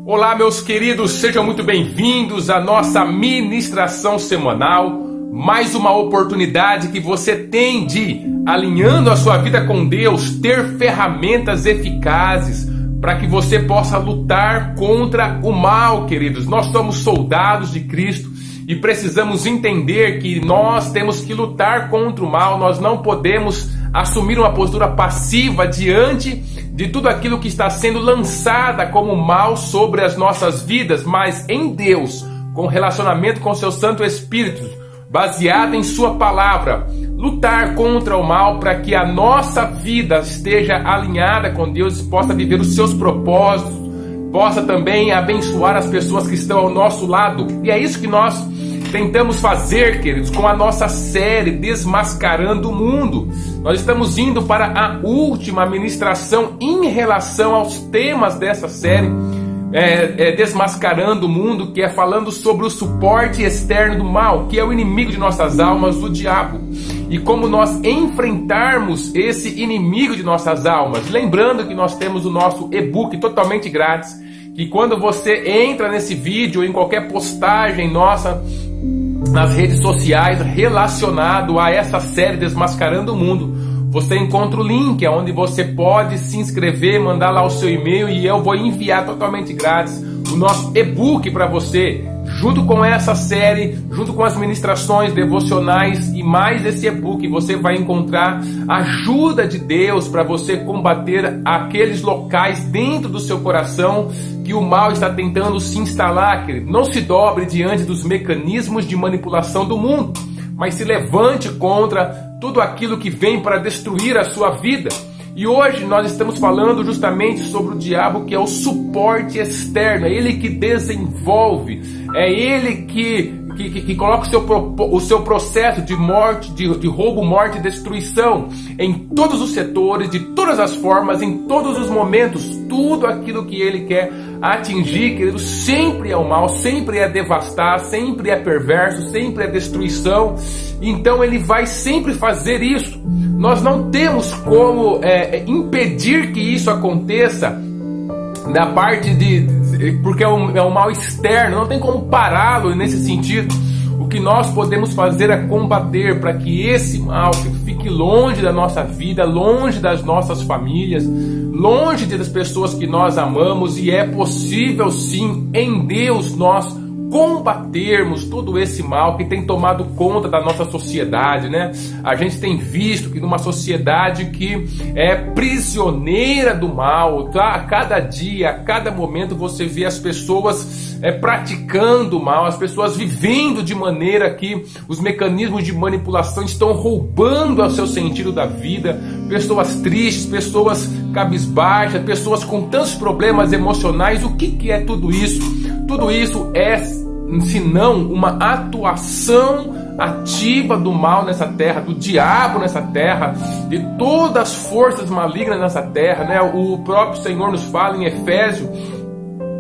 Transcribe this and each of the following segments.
Olá, meus queridos, sejam muito bem-vindos à nossa ministração semanal. Mais uma oportunidade que você tem de, alinhando a sua vida com Deus, ter ferramentas eficazes para que você possa lutar contra o mal, queridos. Nós somos soldados de Cristo e precisamos entender que nós temos que lutar contra o mal. Nós não podemos assumir uma postura passiva diante de tudo aquilo que está sendo lançada como mal sobre as nossas vidas, mas em Deus, com relacionamento com seu Santo Espírito, baseado em sua palavra, lutar contra o mal para que a nossa vida esteja alinhada com Deus e possa viver os seus propósitos, possa também abençoar as pessoas que estão ao nosso lado. E é isso que nós tentamos fazer, queridos, com a nossa série Desmascarando o Mundo. Nós estamos indo para a última ministração em relação aos temas dessa série, Desmascarando o Mundo, que é falando sobre o suporte externo do mal, que é o inimigo de nossas almas, o diabo, e como nós enfrentarmos esse inimigo de nossas almas. Lembrando que nós temos o nosso e-book totalmente grátis, que quando você entra nesse vídeo, em qualquer postagem nossa nas redes sociais relacionado a essa série Desmascarando o Mundo, você encontra o link onde você pode se inscrever, mandar lá o seu e-mail e eu vou enviar totalmente grátis o nosso e-book para você, junto com essa série, junto com as ministrações devocionais e mais esse e-book. Você vai encontrar ajuda de Deus para você combater aqueles locais dentro do seu coração que o mal está tentando se instalar, querido. Não se dobre diante dos mecanismos de manipulação do mundo, mas se levante contra tudo aquilo que vem para destruir a sua vida. E hoje nós estamos falando justamente sobre o diabo, que é o suporte externo, é ele que desenvolve, é ele que coloca o seu processo de morte, de roubo, morte e destruição em todos os setores, de todas as formas, em todos os momentos. Tudo aquilo que ele quer atingir, querido, sempre é o mal, sempre é devastar, sempre é perverso, sempre é destruição. Então ele vai sempre fazer isso. Nós não temos como impedir que isso aconteça da parte porque é um mal externo, não tem como pará-lo nesse sentido. O que nós podemos fazer é combater para que esse mal fique longe da nossa vida, longe das nossas famílias, longe das pessoas que nós amamos. E é possível sim, em Deus, nós combatermos todo esse mal que tem tomado conta da nossa sociedade, né? A gente tem visto que numa sociedade que é prisioneira do mal, tá? A cada dia, a cada momento você vê as pessoas praticando o mal, as pessoas vivendo de maneira que os mecanismos de manipulação estão roubando o seu sentido da vida. Pessoas tristes, pessoas cabisbaixas, pessoas com tantos problemas emocionais. O que é tudo isso? Tudo isso é, senão, uma atuação ativa do mal nessa terra, do diabo nessa terra, de todas as forças malignas nessa terra, né? O próprio Senhor nos fala em Efésios,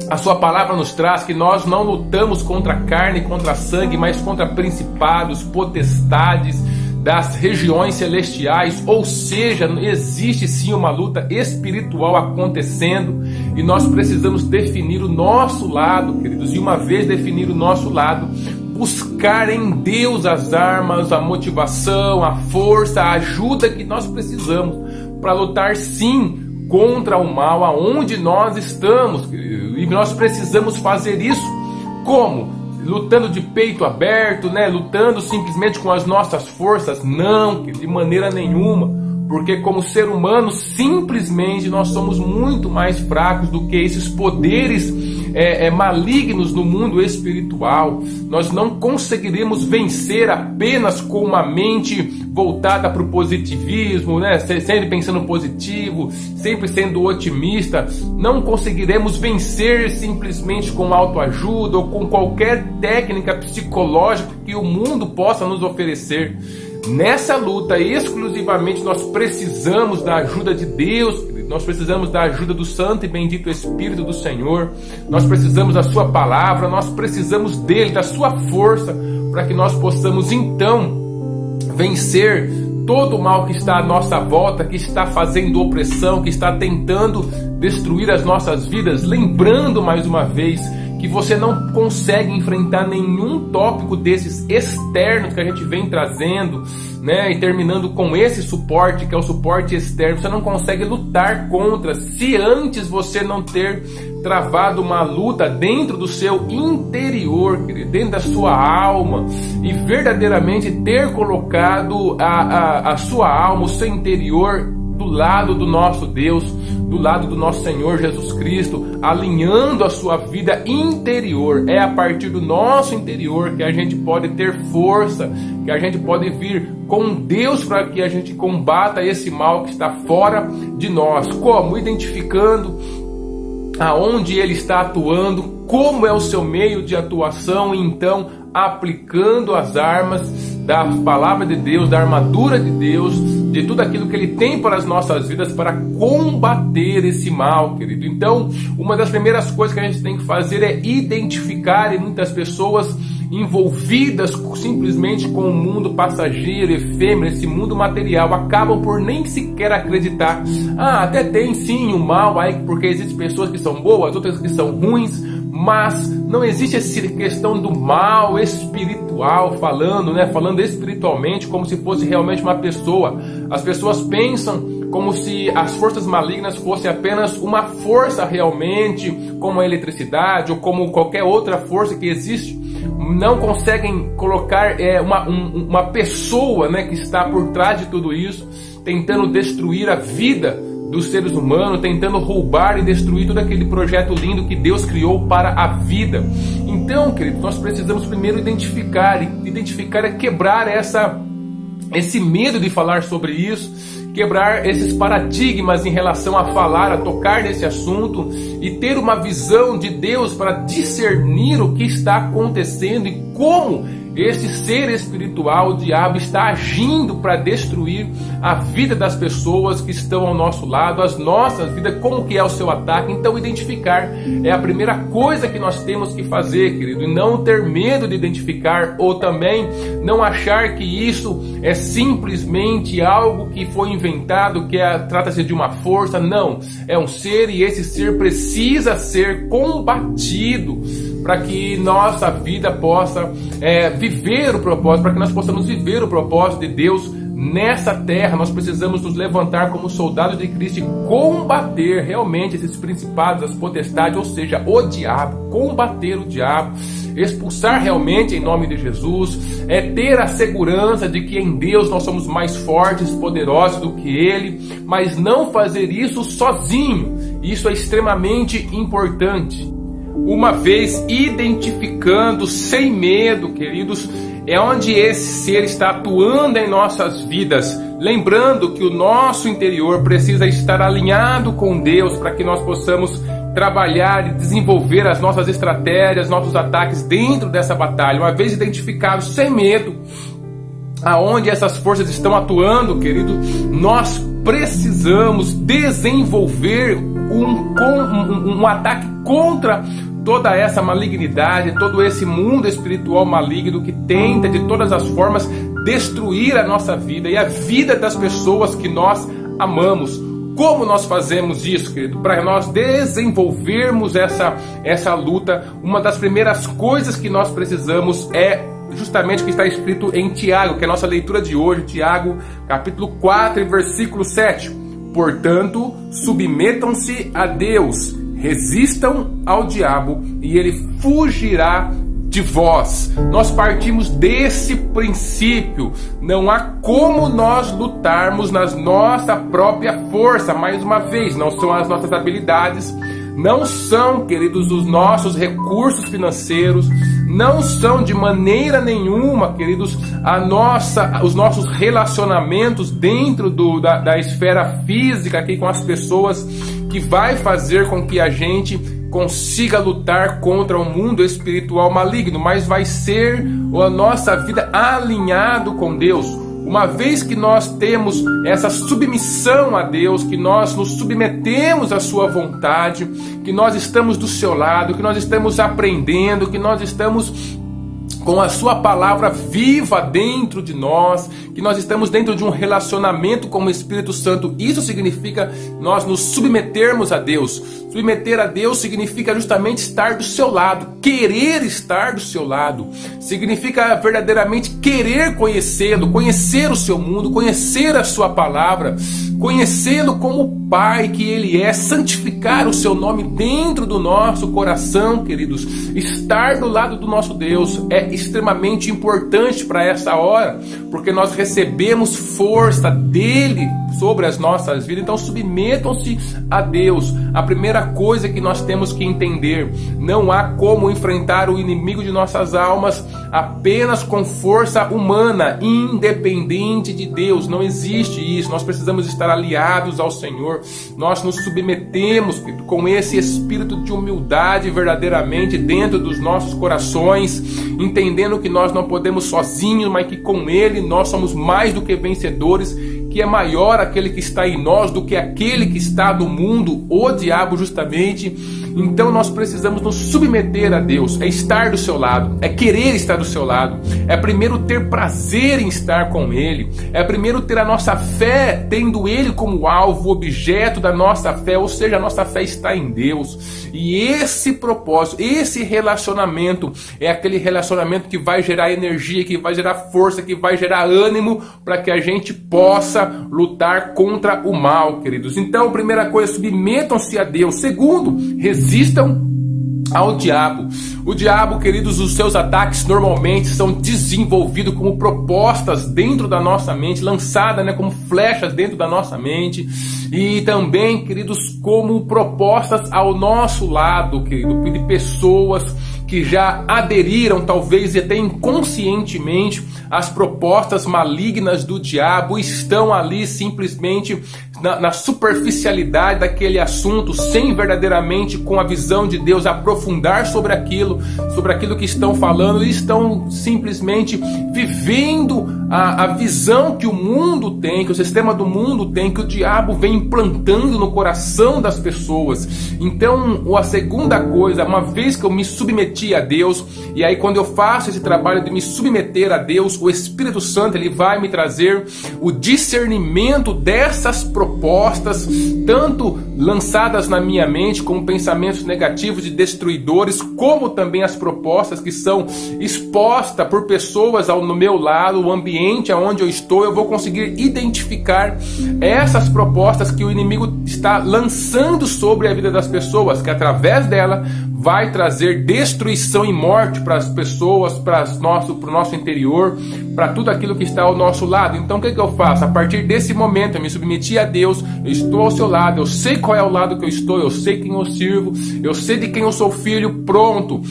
a sua palavra nos traz que nós não lutamos contra a carne, contra sangue, mas contra principados, potestades das regiões celestiais. Ou seja, existe sim uma luta espiritual acontecendo e nós precisamos definir o nosso lado, queridos. E uma vez definido o nosso lado, buscar em Deus as armas, a motivação, a força, a ajuda que nós precisamos para lutar sim contra o mal aonde nós estamos, queridos. E nós precisamos fazer isso como? Lutando de peito aberto, né? Lutando simplesmente com as nossas forças? Não, de maneira nenhuma, porque como ser humano simplesmente nós somos muito mais fracos do que esses poderes malignos no mundo espiritual. Nós não conseguiremos vencer apenas com uma mente voltada para o positivismo, né? Sempre pensando positivo, sempre sendo otimista. Não conseguiremos vencer simplesmente com autoajuda ou com qualquer técnica psicológica que o mundo possa nos oferecer. Nessa luta, exclusivamente, nós precisamos da ajuda de Deus, nós precisamos da ajuda do Santo e Bendito Espírito do Senhor, nós precisamos da sua palavra, nós precisamos dele, da sua força, para que nós possamos então vencer todo o mal que está à nossa volta, que está fazendo opressão, que está tentando destruir as nossas vidas, lembrando mais uma vez que você não consegue enfrentar nenhum tópico desses externos que a gente vem trazendo, né? E terminando com esse suporte, que é o suporte externo, você não consegue lutar contra se antes você não ter travado uma luta dentro do seu interior, dentro da sua alma, e verdadeiramente ter colocado a sua alma, o seu interior do lado do nosso Deus, do lado do nosso Senhor Jesus Cristo, alinhando a sua vida interior. É a partir do nosso interior que a gente pode ter força, que a gente pode vir com Deus para que a gente combata esse mal que está fora de nós. Como? Identificando aonde ele está atuando, como é o seu meio de atuação, e então aplicando as armas da palavra de Deus, da armadura de Deus, de tudo aquilo que ele tem para as nossas vidas para combater esse mal, querido. Então, uma das primeiras coisas que a gente tem que fazer é identificar, e muitas pessoas envolvidas simplesmente com o mundo passageiro, efêmero, esse mundo material, acabam por nem sequer acreditar. Até tem sim o mal, aí, porque existem pessoas que são boas, outras que são ruins, mas não existe essa questão do mal espiritual, falando espiritualmente, como se fosse realmente uma pessoa. As pessoas pensam como se as forças malignas fossem apenas uma força realmente, como a eletricidade ou como qualquer outra força que existe. Não conseguem colocar uma pessoa, né, que está por trás de tudo isso, tentando destruir a vida dos seres humanos, tentando roubar e destruir todo aquele projeto lindo que Deus criou para a vida. Então, querido, nós precisamos primeiro identificar é quebrar esse medo de falar sobre isso, quebrar esses paradigmas em relação a falar, a tocar nesse assunto, e ter uma visão de Deus para discernir o que está acontecendo e como esse ser espiritual, o diabo, está agindo para destruir a vida das pessoas que estão ao nosso lado, as nossas vidas, como que é o seu ataque. Então, identificar é a primeira coisa que nós temos que fazer, querido, e não ter medo de identificar, ou também não achar que isso é simplesmente algo que foi inventado, que trata-se de uma força. Não, é um ser, e esse ser precisa ser combatido para que nossa vida possa viver o propósito, para que nós possamos viver o propósito de Deus nessa terra. Nós precisamos nos levantar como soldados de Cristo e combater realmente esses principados, as potestades, ou seja, o diabo, combater o diabo, expulsar realmente em nome de Jesus, ter a segurança de que em Deus nós somos mais fortes, poderosos do que Ele, mas não fazer isso sozinho. Isso é extremamente importante. Uma vez identificando sem medo, queridos, é onde esse ser está atuando em nossas vidas. Lembrando que o nosso interior precisa estar alinhado com Deus para que nós possamos trabalhar e desenvolver as nossas estratégias, nossos ataques dentro dessa batalha. Uma vez identificado sem medo aonde essas forças estão atuando, querido, nós precisamos desenvolver um ataque contra toda essa malignidade, todo esse mundo espiritual maligno que tenta de todas as formas destruir a nossa vida e a vida das pessoas que nós amamos. Como nós fazemos isso, querido? Para nós desenvolvermos essa luta, uma das primeiras coisas que nós precisamos é justamente o que está escrito em Tiago, que é a nossa leitura de hoje, Tiago, capítulo 4, versículo 7. Portanto, submetam-se a Deus, resistam ao diabo e ele fugirá de vós. Nós partimos desse princípio. Não há como nós lutarmos na nossa própria força. Mais uma vez, não são as nossas habilidades, não são, queridos, os nossos recursos financeiros, não são de maneira nenhuma, queridos, os nossos relacionamentos dentro da esfera física aqui com as pessoas que vai fazer com que a gente consiga lutar contra o mundo espiritual maligno, mas vai ser a nossa vida alinhado com Deus. Uma vez que nós temos essa submissão a Deus, que nós nos submetemos à sua vontade, que nós estamos do seu lado, que nós estamos aprendendo, que nós estamos com a sua palavra viva dentro de nós, que nós estamos dentro de um relacionamento com o Espírito Santo. Isso significa nós nos submetermos a Deus. Submeter a Deus significa justamente estar do seu lado, querer estar do seu lado. Significa verdadeiramente querer conhecê-lo, conhecer o seu mundo, conhecer a sua palavra, conhecê-lo como Pai que Ele é, santificar o seu nome dentro do nosso coração, queridos. Estar do lado do nosso Deus é extremamente importante para essa hora, porque nós recebemos força dele sobre as nossas vidas. Então submetam-se a Deus. A primeira coisa que nós temos que entender: não há como enfrentar o inimigo de nossas almas apenas com força humana, independente de Deus. Não existe isso. Nós precisamos estar aliados ao Senhor. Nós nos submetemos com esse espírito de humildade verdadeiramente dentro dos nossos corações, entendendo que nós não podemos sozinhos, mas que com Ele nós somos mais do que vencedores, que é maior aquele que está em nós do que aquele que está no mundo, o diabo justamente. Então nós precisamos nos submeter a Deus, é estar do seu lado, é querer estar do seu lado, é primeiro ter prazer em estar com Ele, é primeiro ter a nossa fé, tendo Ele como alvo, objeto da nossa fé, ou seja, a nossa fé está em Deus. E esse propósito, esse relacionamento é aquele relacionamento que vai gerar energia, que vai gerar força, que vai gerar ânimo para que a gente possa lutar contra o mal, queridos. Então, primeira coisa, submetam-se a Deus. Segundo, resistam ao diabo. O diabo, queridos, os seus ataques normalmente são desenvolvidos como propostas dentro da nossa mente, lançadas, como flechas dentro da nossa mente, e também, queridos, como propostas ao nosso lado, querido, de pessoas que já aderiram, talvez até inconscientemente, às propostas malignas do diabo, estão ali simplesmente na superficialidade daquele assunto, sem verdadeiramente com a visão de Deus aprofundar sobre aquilo que estão falando, e estão simplesmente vivendo a visão que o mundo tem, que o sistema do mundo tem, que o diabo vem implantando no coração das pessoas. Então, a segunda coisa, uma vez que eu me submeti a Deus, e aí quando eu faço esse trabalho de me submeter a Deus, o Espírito Santo ele vai me trazer o discernimento dessas propostas, tanto lançadas na minha mente como pensamentos negativos e destruidores, como também as propostas que são expostas por pessoas no meu lado, o ambiente onde eu estou. Eu vou conseguir identificar essas propostas que o inimigo está lançando sobre a vida das pessoas, que através dela vai trazer destruição e morte para as pessoas, para o nosso interior, para tudo aquilo que está ao nosso lado. Então o que eu faço? A partir desse momento eu me submeti a Deus, eu estou ao seu lado, eu sei qual é o lado que eu estou, eu sei quem eu sirvo, eu sei de quem eu sou filho. Pronto.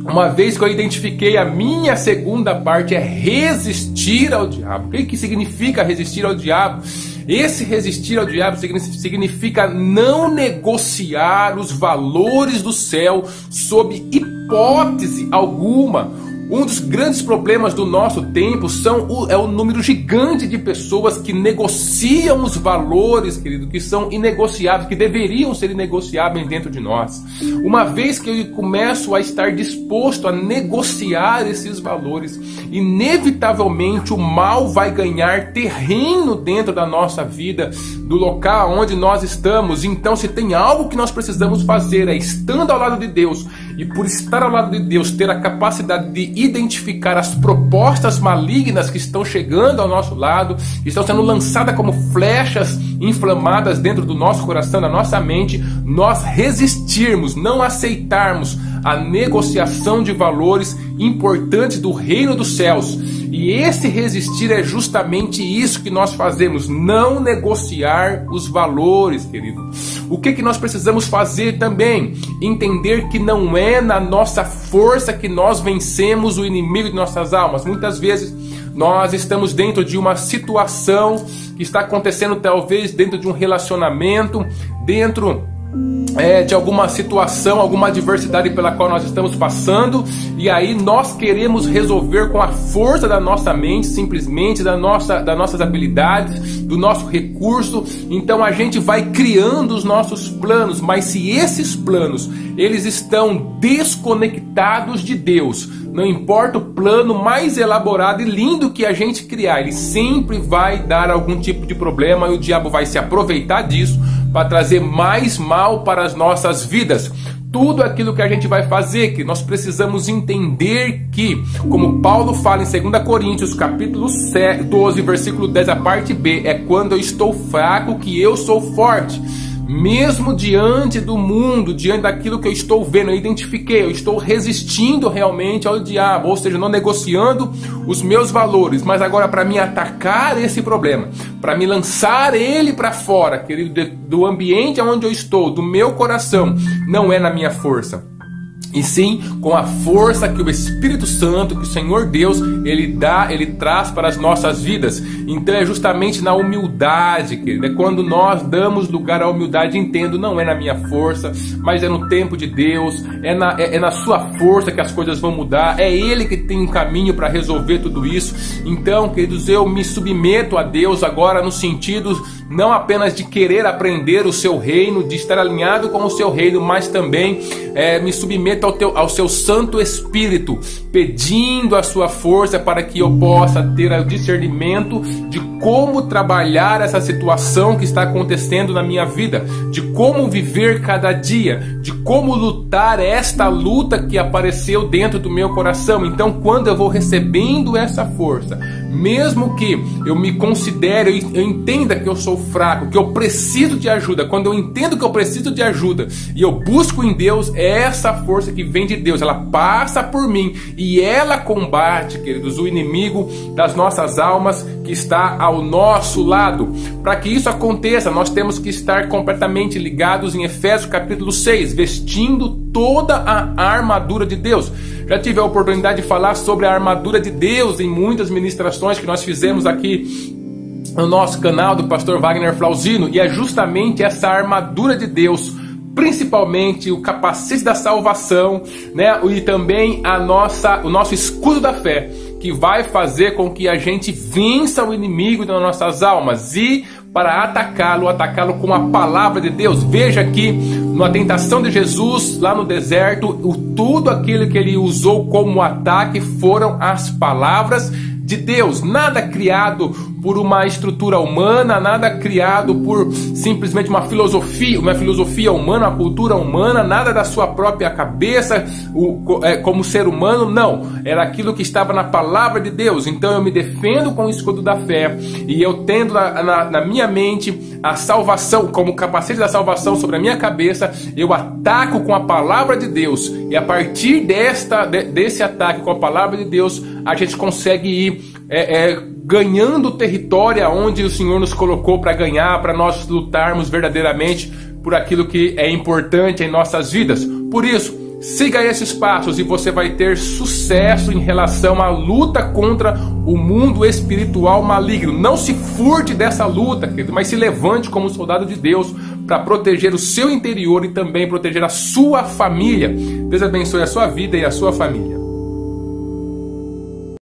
Uma vez que eu identifiquei, a minha segunda parte é resistir ao diabo. O que significa resistir ao diabo? Esse resistir ao diabo significa não negociar os valores do céu sob hipótese alguma. Um dos grandes problemas do nosso tempo é o número gigante de pessoas que negociam os valores, querido, que são inegociáveis, que deveriam ser inegociáveis dentro de nós. Uma vez que eu começo a estar disposto a negociar esses valores, inevitavelmente o mal vai ganhar terreno dentro da nossa vida, do local onde nós estamos. Então, se tem algo que nós precisamos fazer, é estando ao lado de Deus, e por estar ao lado de Deus, ter a capacidade de identificar as propostas malignas que estão chegando ao nosso lado, que estão sendo lançadas como flechas inflamadas dentro do nosso coração, da nossa mente, nós resistirmos, não aceitarmos a negociação de valores importantes do reino dos céus. E esse resistir é justamente isso que nós fazemos, não negociar os valores, querido. O que nós precisamos fazer também? Entender que não é na nossa força que nós vencemos o inimigo de nossas almas. Muitas vezes nós estamos dentro de uma situação que está acontecendo talvez dentro de um relacionamento, dentro de alguma situação, alguma adversidade pela qual nós estamos passando, e aí nós queremos resolver com a força da nossa mente, simplesmente das nossas habilidades, do nosso recurso. Então a gente vai criando os nossos planos, mas se esses planos eles estão desconectados de Deus, não importa o plano mais elaborado e lindo que a gente criar, ele sempre vai dar algum tipo de problema e o diabo vai se aproveitar disso para trazer mais mal para as nossas vidas. Tudo aquilo que a gente vai fazer, que nós precisamos entender que, como Paulo fala em 2 Coríntios, capítulo 12, versículo 10, a parte B, é quando eu estou fraco que eu sou forte. Mesmo diante do mundo, diante daquilo que eu estou vendo, eu identifiquei, eu estou resistindo realmente ao diabo, ou seja, não negociando os meus valores, mas agora para me atacar esse problema, para me lançar ele para fora, querido, do ambiente onde eu estou, do meu coração, não é na minha força, e sim com a força que o Espírito Santo, que o Senhor Deus, ele traz para as nossas vidas. Então é justamente na humildade, querido, é quando nós damos lugar à humildade, entendo, não é na minha força, mas é no tempo de Deus, é na sua força que as coisas vão mudar, é Ele que tem um caminho para resolver tudo isso. Então, queridos, eu me submeto a Deus agora no sentido não apenas de querer aprender o seu reino, de estar alinhado com o seu reino, mas também me submeto ao seu Santo Espírito, pedindo a sua força para que eu possa ter o discernimento de como trabalhar essa situação que está acontecendo na minha vida, de como viver cada dia, de como lutar esta luta que apareceu dentro do meu coração. Então, quando eu vou recebendo essa força, mesmo que eu me considere, eu entenda que eu sou fraco, que eu preciso de ajuda, quando eu entendo que eu preciso de ajuda e eu busco em Deus, é essa força que vem de Deus, ela passa por mim e ela combate, queridos, o inimigo das nossas almas que está ao nosso lado. Para que isso aconteça, nós temos que estar completamente ligados em Efésios capítulo 6, vestindo toda a armadura de Deus. Já tive a oportunidade de falar sobre a armadura de Deus em muitas ministrações que nós fizemos aqui no nosso canal do pastor Wagner Flauzino, e é justamente essa armadura de Deus, principalmente o capacete da salvação, né? E também o nosso escudo da fé, que vai fazer com que a gente vença o inimigo das nossas almas, e para atacá-lo com a palavra de Deus. Veja aqui, na tentação de Jesus, lá no deserto, tudo aquilo que ele usou como ataque foram as palavras de Deus. Nada criado por uma estrutura humana, nada criado por simplesmente uma filosofia humana, uma cultura humana, nada da sua própria cabeça como ser humano, não. Era aquilo que estava na palavra de Deus. Então eu me defendo com o escudo da fé, e eu tendo na minha mente a salvação, como capacete da salvação sobre a minha cabeça, eu ataco com a palavra de Deus, e a partir desse ataque com a palavra de Deus, a gente consegue ir ganhando o território onde o Senhor nos colocou para ganhar, para nós lutarmos verdadeiramente por aquilo que é importante em nossas vidas. Por isso, siga esses passos e você vai ter sucesso em relação à luta contra o mundo espiritual maligno. Não se furte dessa luta, querido, mas se levante como soldado de Deus para proteger o seu interior e também proteger a sua família. Deus abençoe a sua vida e a sua família.